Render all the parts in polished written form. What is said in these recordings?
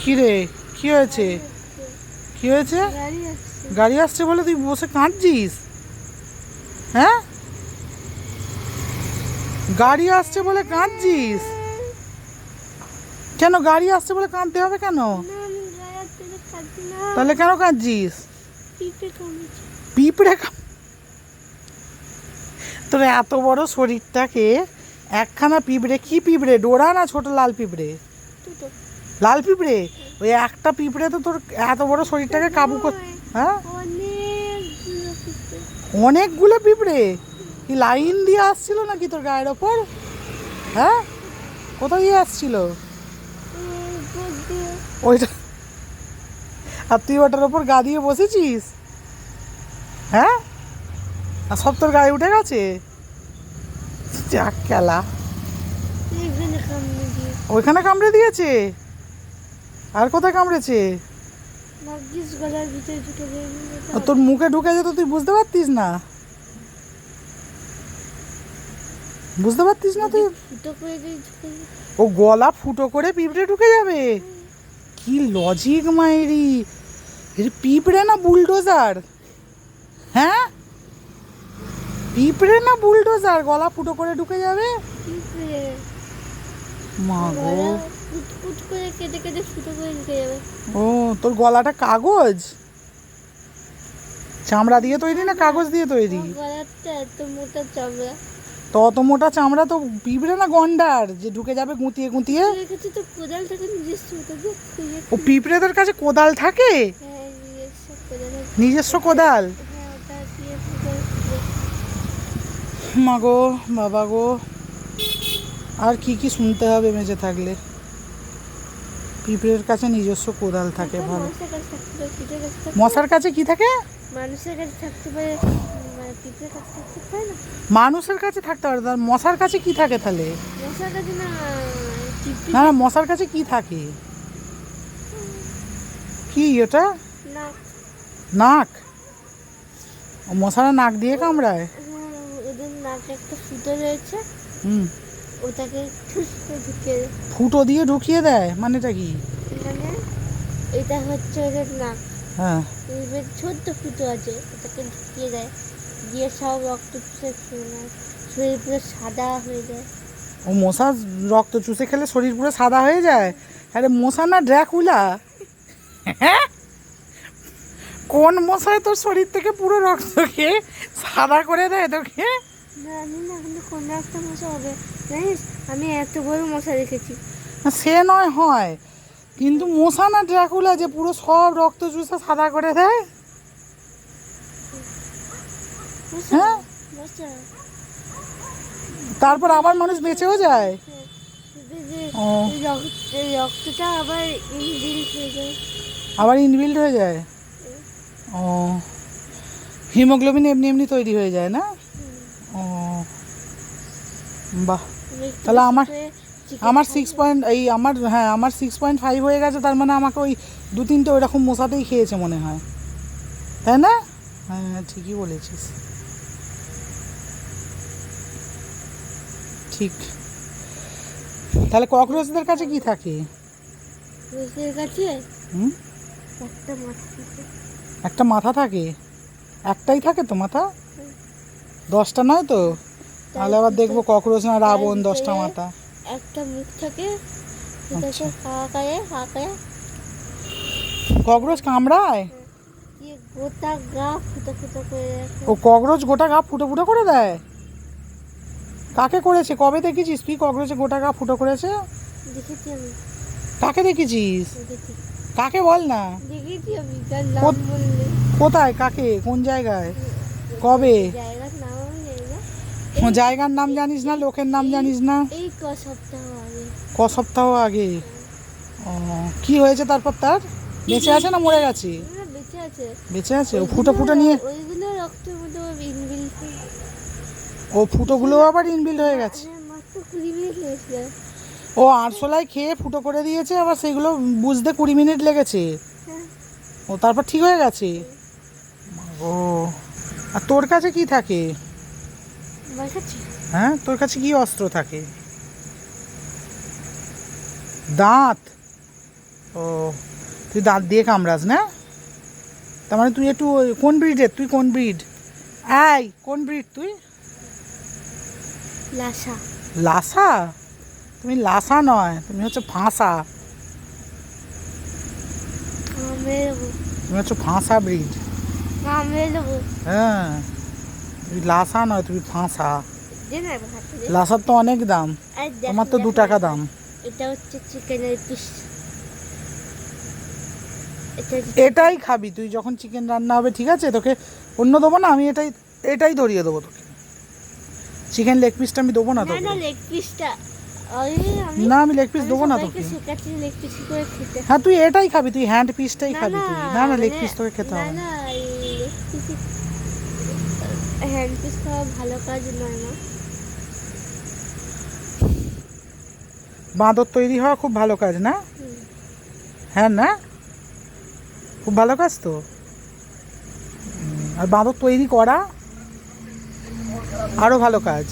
কি রে, কি হয়েছে? কি হয়েছে? গাড়ি আসছে বলে তুই বসে কাঁদছিস? হ্যাঁ, গাড়ি আসছে বলে কাঁদছিস কেন? গাড়ি আসছে বলে কাঁদতে হবে কেন? তাহলে কেন কাঁদছিস? পিঁপড়ে তোর এত বড় শরীরটাকে একখানা পিঁপড়ে, কি পিঁপড়ে, ডোরা না ছোট লাল পিঁপড়ে? লাল পিঁপড়ে, ওই একটা পিঁপড়ে তো তোর এত বড় শরীরটাকে কাবু কর। হ্যাঁ, অনেকগুলো পিঁপড়ে কি লাইন দিয়ে আসছিল নাকি তোর গায়ের ওপর? হ্যাঁ, কোথা দিয়ে আসছিল ওইটা? আর তুই ওটার ওপর গা দিয়ে বসেছিস? হ্যাঁ, আর সব তোর গায়ে উঠে গেছে? যাক খেলা, ওইখানে কামড়ে দিয়েছে। আর কোথায় কামড়েছে? তোর মুখে ঢুকে যেত, তুই বুঝতে পারতিস না? বুঝতে পারতিস না তুই? ও গলা ফুটো করে পিঁপড়ে ঢুকে যাবে? কি লজিক মায়েরি! পিঁপড়ে না বুলডোজার? হ্যাঁ, পিঁপড়ে না বুলডোজার গলা ফুটো করে ঢুকে যাবে? মা গো, ও তোর গলাটা কাগজ, চামড়া দিয়ে তৈরি না কাগজ দিয়ে তৈরি? তো অত মোটা চামড়া তো পিঁপড়ে না গন্ডার যে ঢুকে যাবে গুঁতিয়ে গুঁতিয়ে? ও পিঁপড়েদের কাছে কোদাল থাকে? নিজস্ব কোদাল? মা গো, বাবা গো, আর কি কি শুনতে হবে বেঁচে থাকলে। পিঁপড়ের কাছে নিজস্ব কোদাল থাকে, ভালো। মশার কাছে কি থাকে? মানুষের কাছে থাকতে পারে, মানুষের কাছে থাকতে পারে, মশার কাছে কি থাকে তাহলে? না না, মশার কাছে কি থাকে? কি এটা? নাক? মশারা নাক দিয়ে কামড়ায়? হুম, ওটাকে ফুটো দিয়ে ঢুকিয়ে দেয়, মানেটা কি? মানে এটা হচ্ছে ওদের নাক। হ্যাঁ, ছোট্ট ফুটো আছে, ওটাকে ঢুকিয়ে দেয়, দিয়ে সব রক্ত চুষে খেয়ে নেয়, শরীর পুরো সাদা হয়ে যায়। ও মশা রক্ত চুষে খেলে শরীর পুরো সাদা হয়ে যায়? আরে মশা না ড্রাকুলা? হ্যাঁ, কোন মশায় তোর শরীর থেকে পুরো রক্ত খেয়ে সাদা করে দেয় তোকে? জানি না, কিন্তু কোনো একটা মশা হবে। জানিস, আমি এত বড় মশা দেখেছি। সে নয় হয়, কিন্তু মশা না ড্রাকুলা যে পুরো সব রক্ত চুষে সাদা করে দেয়? হ্যাঁ, তারপর আবার মানুষ বেঁচেও যায়? ও, রক্তটা আবার ইনবিল্ড হয়ে যায়। আবার ইনবিল্ড হয়ে যায়? ও, হিমোগ্লোবিন এমনি এমনি তৈরি হয়ে যায় না? ও বাহ, তাহলে আমার 6.5 হয়ে গেছে, তার মানে আমাকে ওই 2-3টে ওই রকম মশাতেই খেয়েছে মনে হয়, তাই না? হ্যাঁ, ঠিকই বলেছিস, ঠিক। তাহলে ককরোচদের কাছে কি থাকে? হুম, একটা মাথা থাকে? একটাই থাকে তো মাথা, 10টা নয় তো? তাহলে আবার দেখবো ককরোচ না রাবণ 10টা মাথা। একটা মুখ থাকে, ককরোচ কামড়ায়? গোটা গা ফুটো ফুটো করে রাখে। ও ককরোচ গোটা গা ফুটো ফুটো করে দেয়? কাকে করেছে, কবে দেখেছিস তুই ককরোচে গোটা গা ফুটো করেছে? দেখেছি আমি। কাকে দেখেছিস? দেখেছি। কাকে বল না। দেখেছি আমি, তার নাম বললে। কোথায়, কাকে, কোন জায়গায়, কবে? জায়গার নাম আমি জানি না। জায়গার নাম জানিস না, লোকের নাম জানিস না? এই সপ্তাহ আগে। সপ্তাহ আগে? ও, কি হয়েছে তারপর? তার বেঁচে আছে না মরে গেছে? বেঁচে আছে। বেঁচে আছে? ও ফুটো ফুটো নিয়ে, ওইগুলো রক্তের মধ্যে ইনবিল্ড। ও ফুটোগুলো আবার ইনবিল্ড হয়ে গেছে? মাত্র 20 মিনিট লেগেছে। ও আরশোলায় খেয়ে ফুটো করে দিয়েছে, আবার সেগুলো বুঝতে 20 মিনিট লেগেছে? ও তারপর ঠিক হয়ে গেছে? ও, আর তোর কাছে কি থাকে? হ্যাঁ, তোর কাছে কি অস্ত্র থাকে? দাঁত? ও তুই দাঁত দিয়ে কামড়াস না? তার মানে তুই একটু কোন ব্রিডের? তুই কোন ব্রিড? এই কোন ব্রিড তুই? লাসা। লাসা? তুমি লাসা নয়, তুমি হচ্ছে ফাঁসা। কামড়ে দেবো, তুমি হচ্ছে ফাঁসা ব্রিড। কামড়ে দেবো। হ্যাঁ, তুমি লাসা নয়, তুমি ফাঁসা। দে না এবার হাতে দে। লাসার তো অনেক দাম, এই দেখ, তোমার তো দেখ 2 টাকা দাম। এটা হচ্ছে চিকেনের পিস। এটাই খাবি তুই যখন চিকেন রান্না হবে, ঠিক আছে? তোকে অন্য দেবো না, আমি এটাই এটাই ধরিয়ে দেবো তোকে। চিকেন লেগ পিসটা আমি দেবো না না তোকে। না লেগ পিসটা না, আমি লেগ পিস দেবো না তোকে। শেখাচ্ছি লেগ পিস করে খেতে। হ্যাঁ, তুই এটাই খাবি, তুই হ্যান্ড পিসটাই খাবি তুই। না না, লেগ মানে- পিস তোকে খেতে না হবে না। না লেগ পিস, হ্যান্ড পিস খাওয়া ভালো কাজ নয় না। বাঁদর তৈরি হওয়া খুব ভালো কাজ না? হুম। হ্যাঁ না, খুব ভালো কাজ তো। আর বাঁদর তৈরি করা আরও ভালো কাজ,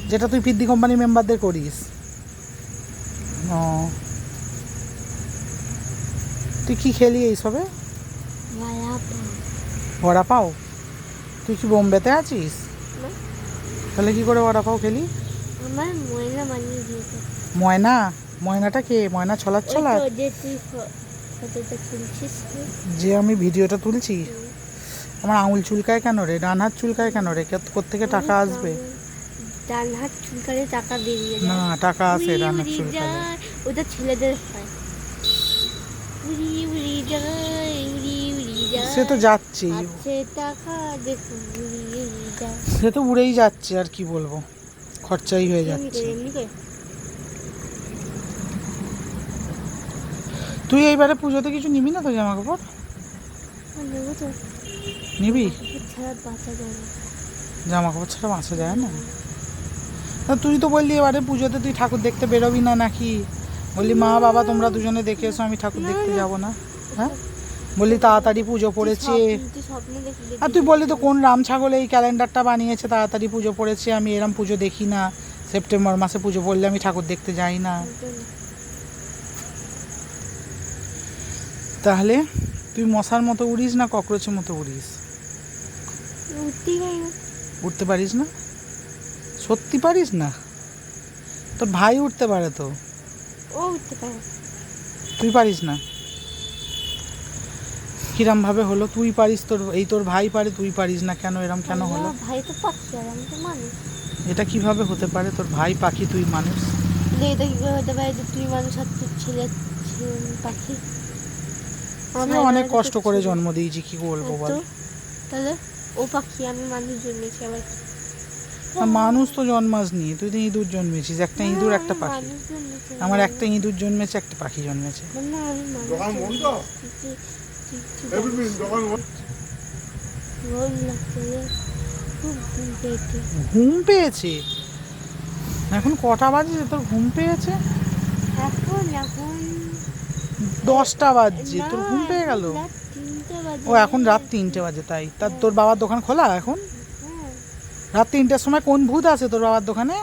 যেটা তুই পিদ্দি কোম্পানি মেম্বারদের করিস। ও, তুই কি খেলি এইসবে? বড়া পাও? তুই কি বোম্বেতে আছিস? না, তাহলে কি করে বড়া পাও খেলি? আমার ময়না বানিয়ে দিয়েছে। ময়না? ময়নাটা কে? ময়না ছলার ওই ছলার? তো যে তুই ফটোটা তুলছিস না? যে আমি ভিডিওটা তুলছি? আমার আঙুল চুলকায় কেন রে? ডান হাত চুলকায় কেন রে? কোত্থেকে টাকা আসবে? ডান হাত চুলকালে টাকা বেরিয়ে না, যায়। টাকা আসে উড়ি ডান হাত উড়ি চুলকালে। যায়, ওটা ছেলেদের হয়। উড়ি উড়ি যায়, উড়ি উড়ি যায়। সে তো যাচ্ছে, আছে টাকা দেখো উড়ি উড়ি যায়। সে তো উড়েই যাচ্ছে, আর কি বলবো, খরচাই হয়ে এমনি যাচ্ছে। করে, এমনি করে। তুই এইবারে পুজোতে কিছু নিবি না তো জামা কাপড়? নেবো তো, নিবি? ছাড়া বাঁচা যায় না। জামা কাপড় ছাড়া বাঁচা যায় না? তা তুই তো বললি এবারে পুজোতে তুই ঠাকুর দেখতে বেরোবি না নাকি? বললি মা বাবা তোমরা দুজনে দেখে এসো, আমি ঠাকুর দেখতে যাব না। হ্যাঁ, বললি তাড়াতাড়ি পুজো পড়েছে। তুই স্বপ্ন দেখলি? আর তুই বললি তো কোন রাম ছাগল এই ক্যালেন্ডারটা বানিয়েছে, তাড়াতাড়ি পুজো পড়েছে, আমি এরম পুজো দেখি না, সেপ্টেম্বর মাসে পুজো পড়লে আমি ঠাকুর দেখতে যাই না। তাহলে তুই মশার মতো উড়িস না ককরোচের মতো উড়িস? উঠতেই পারি না। উঠতে পারিস না? সত্যি পারিস না? তোর ভাই উঠতে পারে তো, ও উঠতে পারে। তুই পারিস না? কিরম ভাবে হলো? তুই পারিস, তোর ভাই পারে, তুই পারিস না কেন? এরম কেন হলো? আমার ভাই তো পাখি আর আমি তো মানুষ। এটা কিভাবে হতে পারে? তোর ভাই পাখি, তুই মানুষ? এটা কি করে হতে পারে যে তুই মানুষ আর তোর ছেলে পাখি? আমি অনেক কষ্ট করে জন্ম দিয়েছি, কি বলবো বল? তাহলে ও পাখি, আমি মানুষ জন্মেছি আবার। আর মানুষ তো জন্মাসনি, তুই তো ইঁদুর জন্মেছিস, একটা ইঁদুর একটা পাখি। মানুষ জন্মেছি। আমার একটা ইঁদুর জন্মেছে, একটা পাখি জন্মেছে। না আমি মানুষ ঘুম লাগছে রে, খুব ঘুম পেয়েছে। ঘুম পেয়েছে? এখন কটা বাজে তোর ঘুম পেয়েছে? এখন এখন 10টা বাজছে, না, তোর ঘুম পেয়ে গেল? এখন রাত 3টে বাজে। ও, এখন রাত 3টে বাজে, তাই? তার তোর বাবার দোকান খোলা এখন? হ্যাঁ, রাত 3টের সময় কোন ভূত আছে তোর বাবার দোকানে?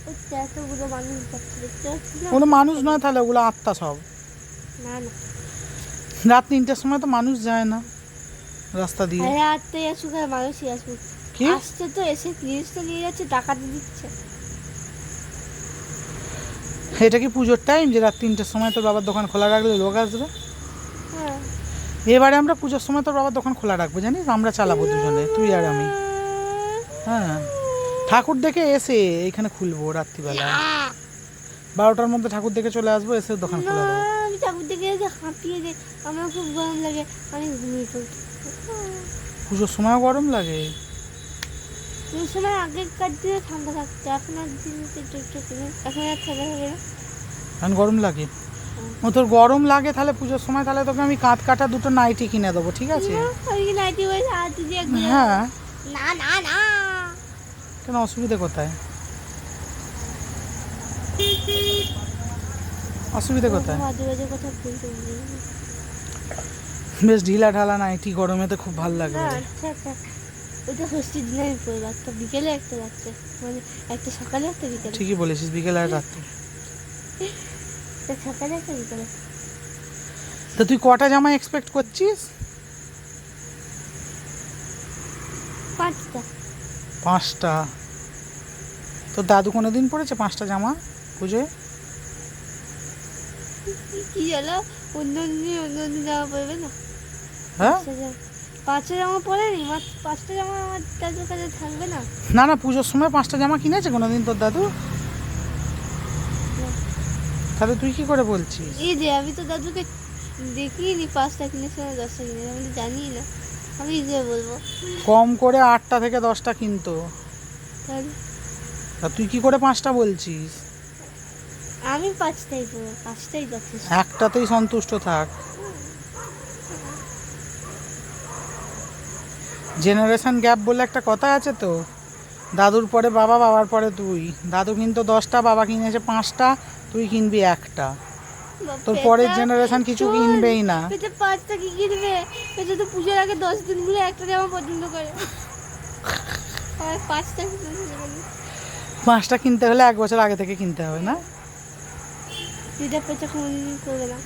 ওই তো এতগুলো মানুষ যাচ্ছে দেখতে পাচ্ছি না? কোনো মানুষ নয় তাহলে, ওগুলো আত্মা সব। না না, রাত 3টের সময় তো মানুষ যায় না রাস্তা দিয়ে। আরে রাতে আসুক আর মানুষই আসুক। কি? আসছে তো, এসে জিনিসটা নিয়ে যাচ্ছে, টাকা দিয়ে দিচ্ছে। এটা কি পুজোর টাইম যে রাত 3টের সময় তোর বাবার দোকান খোলা রাখলে লোক আসবে? হ্যাঁ, এবারে আমরা পুজোর সময় তোর বাবার দোকান খোলা রাখবো, জানিস? আমরা চালাবো দুজনে, তুই আর আমি। হ্যাঁ, ঠাকুর দেখে এসে এইখানে খুলবো রাত্রিবেলা, 12টার মধ্যে ঠাকুর দেখে চলে আসবো, এসে দোকান না, খোলা দেবো। আমি ঠাকুর দেখে এসে হাঁপিয়ে যাই, আমার খুব গরম লাগে, আমি ঘুমিয়ে পড়ি। পুজোর সময়ও গরম লাগে? ওই সময় আগেকার দিনে ঠান্ডা থাকতো, এখন আর দিনে একটু একটু করে, এখন আর ঠান্ডা থাকে না। এখন গরম লাগে? ও, তোর গরম লাগে তাহলে পুজোর সময়, তাহলে তোকে আমি কাঁধ কাটা 2টো নাইটি কিনে দেবো, ঠিক আছে? না, আমি কি নাইটি বলে হাত দিয়ে ঘুরে? হ্যাঁ, না না না, কেন, অসুবিধা কোথায়? অসুবিধা কোথায়? মাঝে মাঝে কথা বলতে বলি। বেশ ঢিলা ঢালা নাইটি, গরমেতে খুব ভালো না, লাগবে। আচ্ছা আচ্ছা, ওটা ষষ্ঠীর দিনে আমি পড়বো, একটা বিকেলে একটা রাত্রে, মানে একটা সকালে একটা বিকেলে, ঠিকই বলেছিস, বিকেল আর রাত্রে। একটা সকালে একটা বিকেলে। তো তুই কটা জামা এক্সপেক্ট করছিস? 5টা। 5টা? তোর দাদু কোনোদিন পরেছে 5টা জামা পুজোয়? কি জানো, অন্য দিন জামা পরবে না। হ্যাঁ, 5টা জামা পরেনি, 5টা জামা আমার দাদুর কাছে থাকবে না। না না, পুজোর সময় 5টা জামা কিনেছে কোনোদিন তোর দাদু? তাহলে তুই কি করে বলছিস? এই যে আমি তো দাদুকে দেখিনি 5টা কিনেছে না 10টা কিনেছে, আমি তো জানি না, আমি কি করে বলবো? কম করে 8টা থেকে 10টা কিনতো। তাহলে তা তুই কি করে 5টা বলছিস? আমি 5টাই পরবো, 5টাই যথেষ্ট। একটাতেই সন্তুষ্ট থাক। জেনারেশন গ্যাপ বলে একটা কথা আছে তো, দাদুর পরে বাবা, বাবার পরে তুই। দাদু কিন্তু 10টা, বাবা কিনেছে 5টা, তুই কিনবি একটা। তোর পরের জেনারেশন কিছু কিনবেই না। পেটে 5টা কি কিনবে? পেটে তো পুজোর আগে 10 দিন ঘুরে একটা জামা পছন্দ করে, আর 5টা কিনবে। 5টা কিনতে হলে 1 বছর আগে থেকে কিনতে হবে না? দিদা পেটে কোনোদিন করবে না।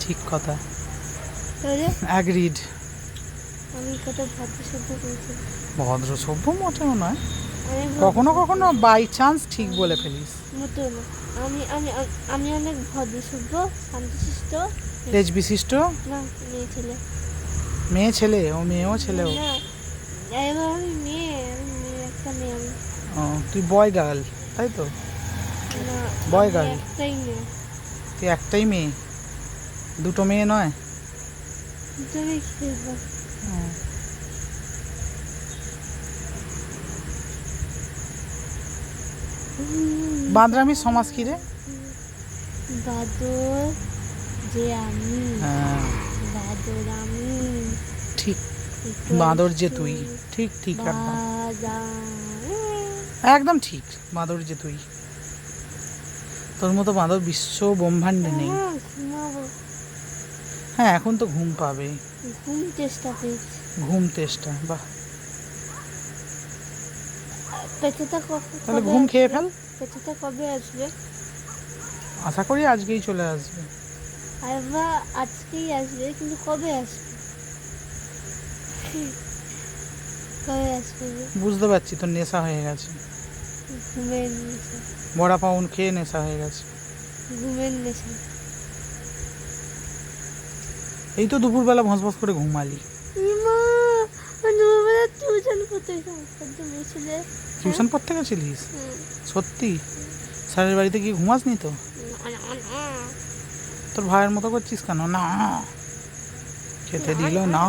ঠিক কথা, তাহলে অ্যাগ্রিড। আমি কত ভদ্র সভ্য করেছি। ভদ্র সভ্য মোটেও নয়, আমি কখনো কখনো বাই চান্স ঠিক বলে ফেলিস। মোটেও না। আমি আমি আমি অনেক ভদ্র সভ্য, শান্তশিষ্ট। তেজ বিশিষ্ট না, মেয়ে ছেলে। মেয়ে ছেলে? ও মেয়েও ছেলেও? না, এবার আমি মেয়ে, একটা মেয়ে আমি। ও, তুই বয় গার্ল তাই তো? না, Boy আমি girl? একটাই মেয়ে। তুই একটাই মেয়ে, দুটো মেয়ে নয়? তুমি খেলবো। বাঁদরামির সমাজ কি রে? বাদর যে আমি, হ্যাঁ, বাদর আমি। ঠিক, একটু বাঁদর যে একটু তুই। ঠিক ঠিক, একদম বাদাম। একদম ঠিক, বাঁদর যে তুই। তোর মতো বাঁদর বিশ্ব ব্রহ্মাণ্ডে নেই। ঘুমাবো। হ্যাঁ, এখন তো ঘুম পাবে। ঘুম চেষ্টা পেয়েছি। ঘুম তেষ্টা, বাহ। পেটেটা তাহলে ঘুম খেয়ে ফেল। পেটেটা কবে আসবে? আশা করি আজকেই চলে আসবে। আরে আজকেই আসবে, কিন্তু কবে আসবে? কবে আসবে? বুঝতে পারছি তোর নেশা হয়ে গেছে, ঘুমের নেশা। বড়া পাউন খেয়ে নেশা হয়ে গেছে। ঘুমের নেশা। এই তো দুপুরবেলা ভসভস করে ঘুমালি। ইমা, দুপুরবেলা টিউশন করতে গেছিলে? টিউশন পড়তে গেছিলিস? সত্যি? স্যারের বাড়িতে গিয়ে ঘুমাসনি তো? তোর ভাইয়ের মতো করছিস কেন? না, খেতে দিল না।